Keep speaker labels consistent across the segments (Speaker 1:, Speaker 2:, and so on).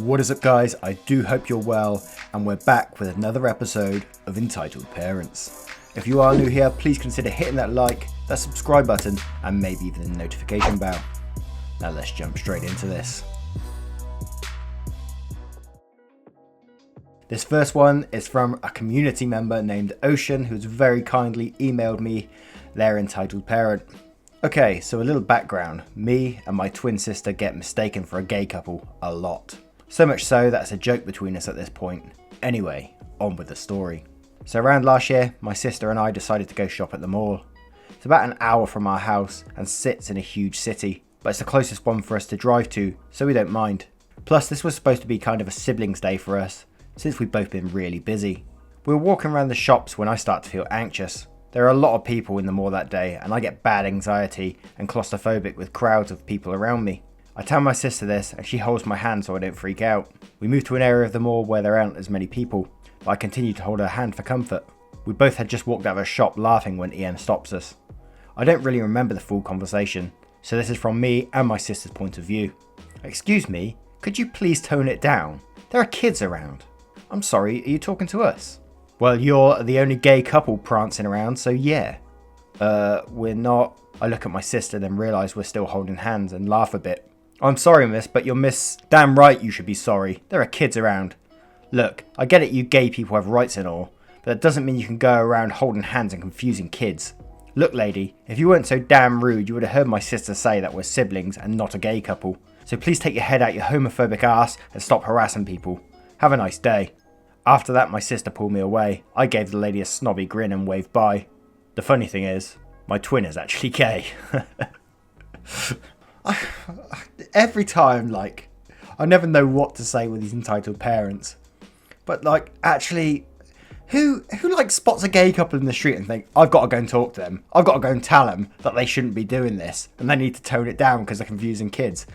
Speaker 1: What is up, guys? I do hope you're well, and we're back with another episode of Entitled Parents. If you are new here, please consider hitting that like, that subscribe button, and maybe even the notification bell. Now let's jump straight into this. This first one is from a community member named Ocean, who's very kindly emailed me their entitled parent. Okay, so a little background. Me and my twin sister get mistaken for a gay couple a lot. So much so that it's a joke between us at this point. Anyway, on with the story. So around last year, my sister and I decided to go shop at the mall. It's about an hour from our house and sits in a huge city, but it's the closest one for us to drive to, so we don't mind. Plus, this was supposed to be kind of a siblings day for us, since we've both been really busy. We were walking around the shops when I start to feel anxious. There are a lot of people in the mall that day, and I get bad anxiety and claustrophobic with crowds of people around me. I tell my sister this, and she holds my hand so I don't freak out. We move to an area of the mall where there aren't as many people, but I continue to hold her hand for comfort. We both had just walked out of a shop laughing when EM stops us. I don't really remember the full conversation, so this is from me and my sister's point of view. Excuse me, could you please tone it down? There are kids around. I'm sorry, are you talking to us? Well, you're the only gay couple prancing around, so yeah. We're not. I look at my sister, then realise we're still holding hands and laugh a bit. I'm sorry, miss, but you're miss... Damn right you should be sorry. There are kids around. Look, I get it, you gay people have rights and all, but that doesn't mean you can go around holding hands and confusing kids. Look, lady, if you weren't so damn rude, you would have heard my sister say that we're siblings and not a gay couple. So please take your head out your homophobic ass and stop harassing people. Have a nice day. After that, my sister pulled me away. I gave the lady a snobby grin and waved bye. The funny thing is, my twin is actually gay. Every time, I never know what to say with these entitled parents. But, actually, who spots a gay couple in the street and think, I've got to go and talk to them. I've got to go and tell them that they shouldn't be doing this. And they need to tone it down because they're confusing kids.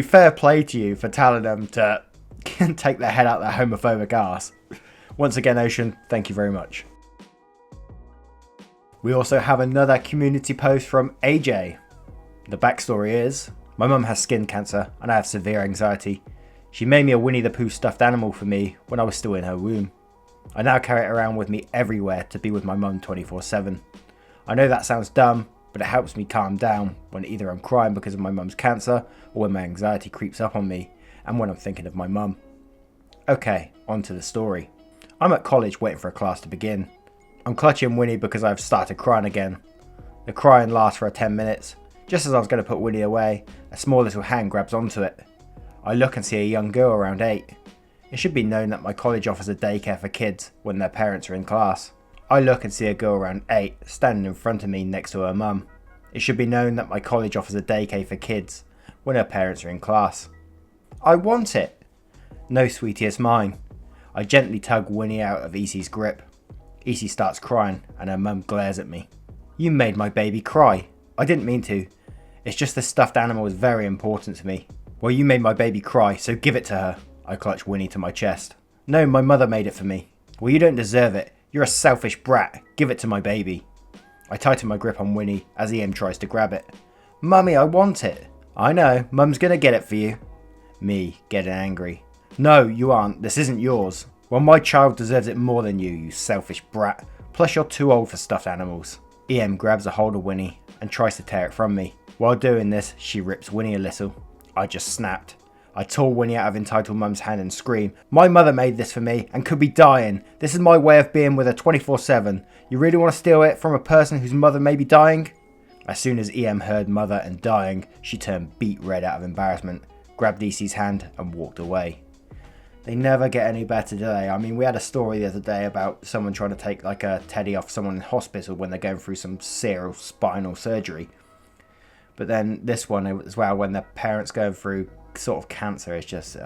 Speaker 1: Fair play to you for telling them to take their head out their homophobic ass. Once again, Ocean, thank you very much. We also have another community post from AJ. The backstory is, my mum has skin cancer and I have severe anxiety. She made me a Winnie the Pooh stuffed animal for me when I was still in her womb. I now carry it around with me everywhere to be with my mum 24/7. I know that sounds dumb, but it helps me calm down when either I'm crying because of my mum's cancer or when my anxiety creeps up on me and when I'm thinking of my mum. Okay, on to the story. I'm at college waiting for a class to begin. I'm clutching Winnie because I've started crying again. The crying lasts for 10 minutes. Just as I was going to put Winnie away, a small little hand grabs onto it. I look and see a young girl around 8. It should be known that my college offers a daycare for kids when their parents are in class. I look and see a girl around 8 standing in front of me next to her mum. It should be known that my college offers a daycare for kids when her parents are in class. I want it. No, sweetie, it's mine. I gently tug Winnie out of Easie's grip. Easy starts crying and her mum glares at me. You made my baby cry. I didn't mean to. It's just this stuffed animal is very important to me. Well, you made my baby cry, so give it to her. I clutch Winnie to my chest. No, my mother made it for me. Well, you don't deserve it. You're a selfish brat. Give it to my baby. I tighten my grip on Winnie as EM tries to grab it. Mummy, I want it. I know, Mum's gonna get it for you. Me, getting angry. No, you aren't. This isn't yours. Well, my child deserves it more than you selfish brat. Plus, you're too old for stuffed animals. EM grabs a hold of Winnie and tries to tear it from me. While doing this, she rips Winnie a little. I just snapped. I tore Winnie out of entitled mum's hand and scream, my mother made this for me and could be dying. This is my way of being with her 24/7. You really want to steal it from a person whose mother may be dying? As soon as EM heard mother and dying, she turned beet red out of embarrassment, grabbed EC's hand and walked away. They never get any better, do they? I mean, we had a story the other day about someone trying to take a teddy off someone in hospital when they're going through some serious spinal surgery. But then this one as well, when their parents go through sort of cancer, it's just,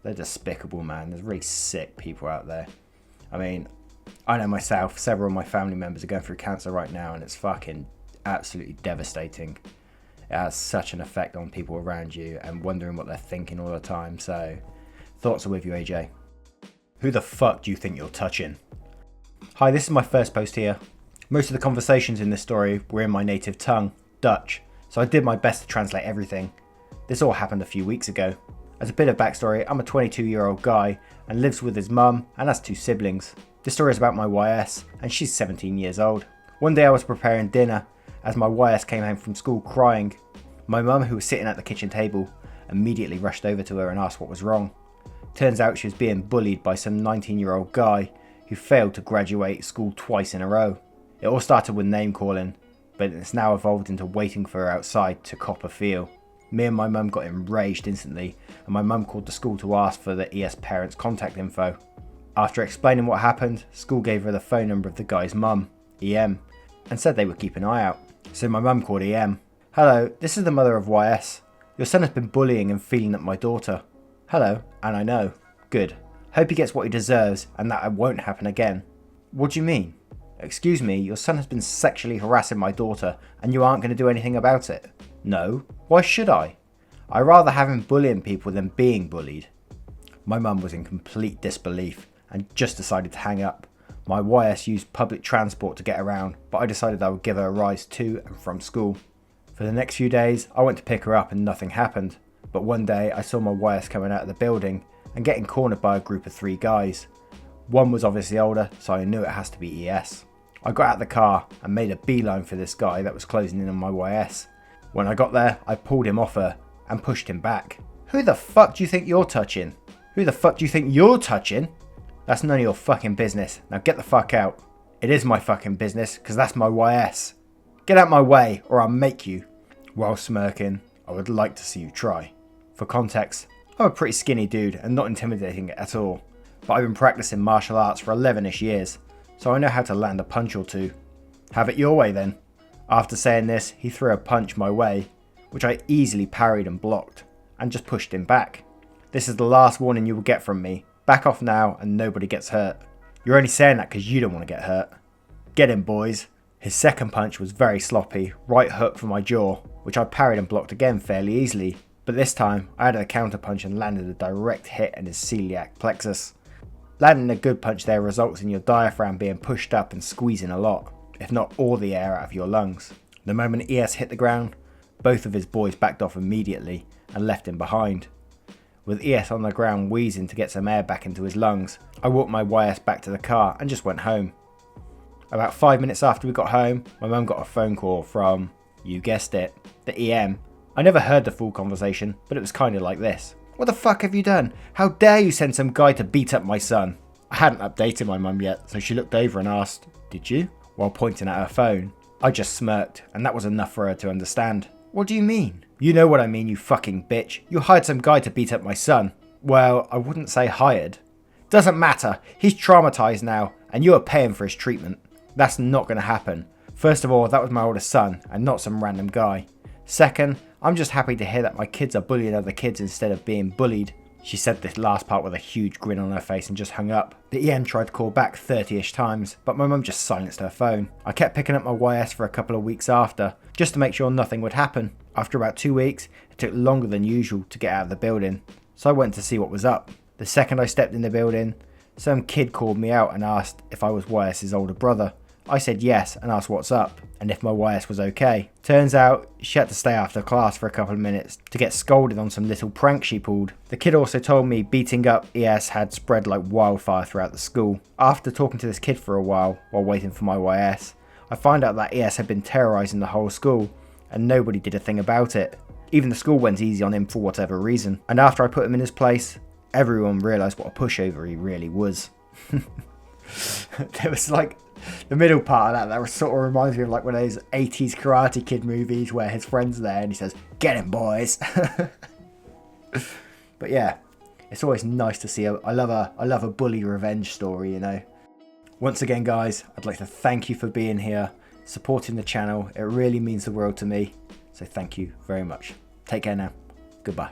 Speaker 1: they're despicable, man. There's really sick people out there. I mean, I know myself, several of my family members are going through cancer right now, and it's fucking absolutely devastating. It has such an effect on people around you and wondering what they're thinking all the time. So, thoughts are with you, AJ. Who the fuck do you think you're touching? Hi, this is my first post here. Most of the conversations in this story were in my native tongue, Dutch, so I did my best to translate everything. This all happened a few weeks ago. As a bit of backstory, I'm a 22-year-old guy and lives with his mum and has 2 siblings. This story is about my YS and she's 17 years old. One day I was preparing dinner as my YS came home from school crying. My mum, who was sitting at the kitchen table, immediately rushed over to her and asked what was wrong. Turns out she was being bullied by some 19-year-old guy who failed to graduate school twice in a row. It all started with name calling, but it's now evolved into waiting for her outside to cop a feel. Me and my mum got enraged instantly, and my mum called the school to ask for the ES parents' contact info. After explaining what happened, school gave her the phone number of the guy's mum, EM, and said they would keep an eye out. So my mum called EM. "Hello, this is the mother of YS. Your son has been bullying and feeling at my daughter." "Hello, and I know. Good. Hope he gets what he deserves and that it won't happen again." "What do you mean?" "Excuse me, your son has been sexually harassing my daughter and you aren't going to do anything about it?" "No. Why should I? I'd rather have him bullying people than being bullied." My mum was in complete disbelief and just decided to hang up. My YS used public transport to get around, but I decided I would give her a ride to and from school. For the next few days, I went to pick her up and nothing happened. But one day I saw my YS coming out of the building and getting cornered by a group of 3 guys. One was obviously older, so I knew it has to be ES. I got out of the car and made a beeline for this guy that was closing in on my YS. When I got there, I pulled him off her and pushed him back. "Who the fuck do you think you're touching? Who the fuck do you think you're touching? That's none of your fucking business. Now get the fuck out." "It is my fucking business, because that's my YS. Get out my way, or I'll make you." While smirking, "I would like to see you try." For context, I'm a pretty skinny dude and not intimidating at all, but I've been practicing martial arts for 11ish years, so I know how to land a punch or two. "Have it your way then." After saying this, he threw a punch my way, which I easily parried and blocked, and just pushed him back. "This is the last warning you will get from me. Back off now and nobody gets hurt." "You're only saying that because you don't want to get hurt." "Get him, boys." His second punch was very sloppy, right hook for my jaw, which I parried and blocked again fairly easily, but this time I added a counter punch and landed a direct hit in his celiac plexus. Landing a good punch there results in your diaphragm being pushed up and squeezing a lot, if not all the air out of your lungs. The moment ES hit the ground, both of his boys backed off immediately and left him behind. With ES on the ground wheezing to get some air back into his lungs, I walked my YS back to the car and just went home. About 5 minutes after we got home, my mum got a phone call from, you guessed it, the EM. I never heard the full conversation, but it was kind of like this. "What the fuck have you done? How dare you send some guy to beat up my son?" I hadn't updated my mum yet, so she looked over and asked, "Did you?" while pointing at her phone. I just smirked, and that was enough for her to understand. "What do you mean?" "You know what I mean, you fucking bitch. You hired some guy to beat up my son." "Well, I wouldn't say hired." "Doesn't matter. He's traumatized now, and you are paying for his treatment." "That's not going to happen. First of all, that was my oldest son, and not some random guy. Second, I'm just happy to hear that my kids are bullying other kids instead of being bullied." She said this last part with a huge grin on her face and just hung up. The EM tried to call back 30ish times, but my mum just silenced her phone. I kept picking up my YS for a couple of weeks after, just to make sure nothing would happen. After about 2 weeks, it took longer than usual to get out of the building, so I went to see what was up. The second I stepped in the building, some kid called me out and asked if I was YS's older brother. I said yes and asked what's up, and if my YS was okay. Turns out, she had to stay after class for a couple of minutes to get scolded on some little prank she pulled. The kid also told me beating up ES had spread like wildfire throughout the school. After talking to this kid for a while waiting for my YS, I find out that ES had been terrorising the whole school, and nobody did a thing about it. Even the school went easy on him for whatever reason, and after I put him in his place, everyone realised what a pushover he really was. There was like the middle part of that sort of reminds me of like one of those 80s Karate Kid movies where his friend's there and he says, "Get him, boys." But yeah, it's always nice to see I love a bully revenge story, you know. Once again, guys, I'd like to thank you for being here, supporting the channel. It really means the world to me, so thank you very much. Take care now. Goodbye.